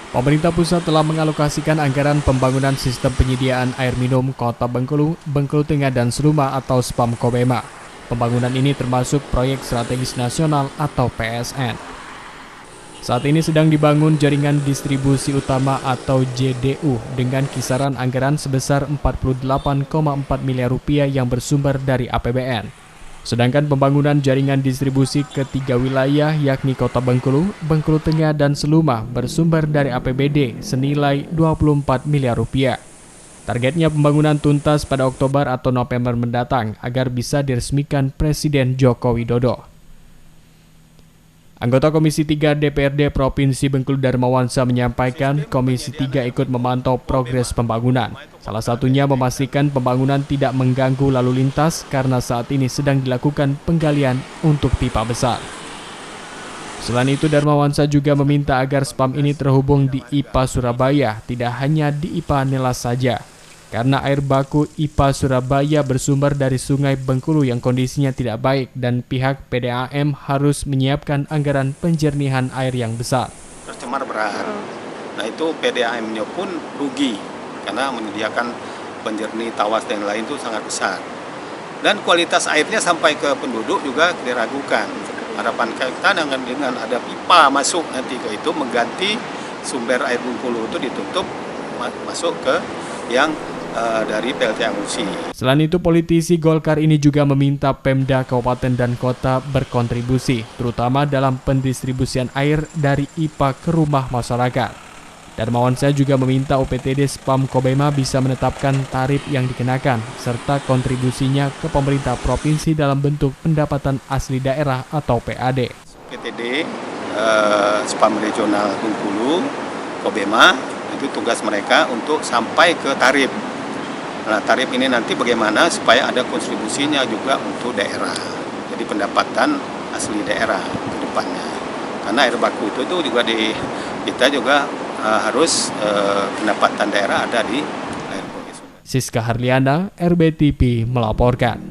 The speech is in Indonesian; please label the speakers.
Speaker 1: Pemerintah pusat telah mengalokasikan anggaran pembangunan sistem penyediaan air minum Kota Bengkulu, Bengkulu Tengah dan Seluma atau SPAM Kobema. Pembangunan ini termasuk proyek strategis nasional atau PSN. Saat ini sedang dibangun jaringan distribusi utama atau JDU dengan kisaran anggaran sebesar 48,4 miliar rupiah yang bersumber dari APBN. Sedangkan pembangunan jaringan distribusi ke 3 wilayah yakni Kota Bengkulu, Bengkulu Tengah, dan Seluma bersumber dari APBD senilai 24 miliar rupiah. Targetnya pembangunan tuntas pada Oktober atau November mendatang agar bisa diresmikan Presiden Joko Widodo. Anggota Komisi 3 DPRD Provinsi Bengkulu Darmawansa menyampaikan Komisi 3 ikut memantau progres pembangunan. Salah satunya memastikan pembangunan tidak mengganggu lalu lintas karena saat ini sedang dilakukan penggalian untuk pipa besar. Selain itu, Darmawansa juga meminta agar SPAM ini terhubung di IPA Surabaya, tidak hanya di IPA Nelas saja. Karena air baku IPA Surabaya bersumber dari Sungai Bengkulu yang kondisinya tidak baik dan pihak PDAM harus menyiapkan anggaran penjernihan air yang besar.
Speaker 2: Tercemar berat. Nah itu PDAM-nya pun rugi karena menyediakan penjernih tawas dan lain itu sangat besar. Dan kualitas airnya sampai ke penduduk juga diragukan. Harapan kita dengan ada pipa masuk nanti ke itu mengganti sumber air Bengkulu itu ditutup masuk ke yang dari PLTA Musi.
Speaker 1: Selain itu, politisi Golkar ini juga meminta Pemda Kabupaten dan Kota berkontribusi, terutama dalam pendistribusian air dari IPA ke rumah masyarakat. Darmawansa juga meminta UPTD SPAM Kobema bisa menetapkan tarif yang dikenakan, serta kontribusinya ke pemerintah provinsi dalam bentuk pendapatan asli daerah atau PAD.
Speaker 2: UPTD SPAM Regional Bengkulu Kobema itu tugas mereka untuk sampai ke tarif. Nah, tarif ini nanti bagaimana supaya ada kontribusinya juga untuk daerah. Jadi pendapatan asli daerah ke depannya. Karena air baku itu juga kita juga harus pendapatan daerah ada di air baku.
Speaker 1: Siska Harliana, RBTV melaporkan.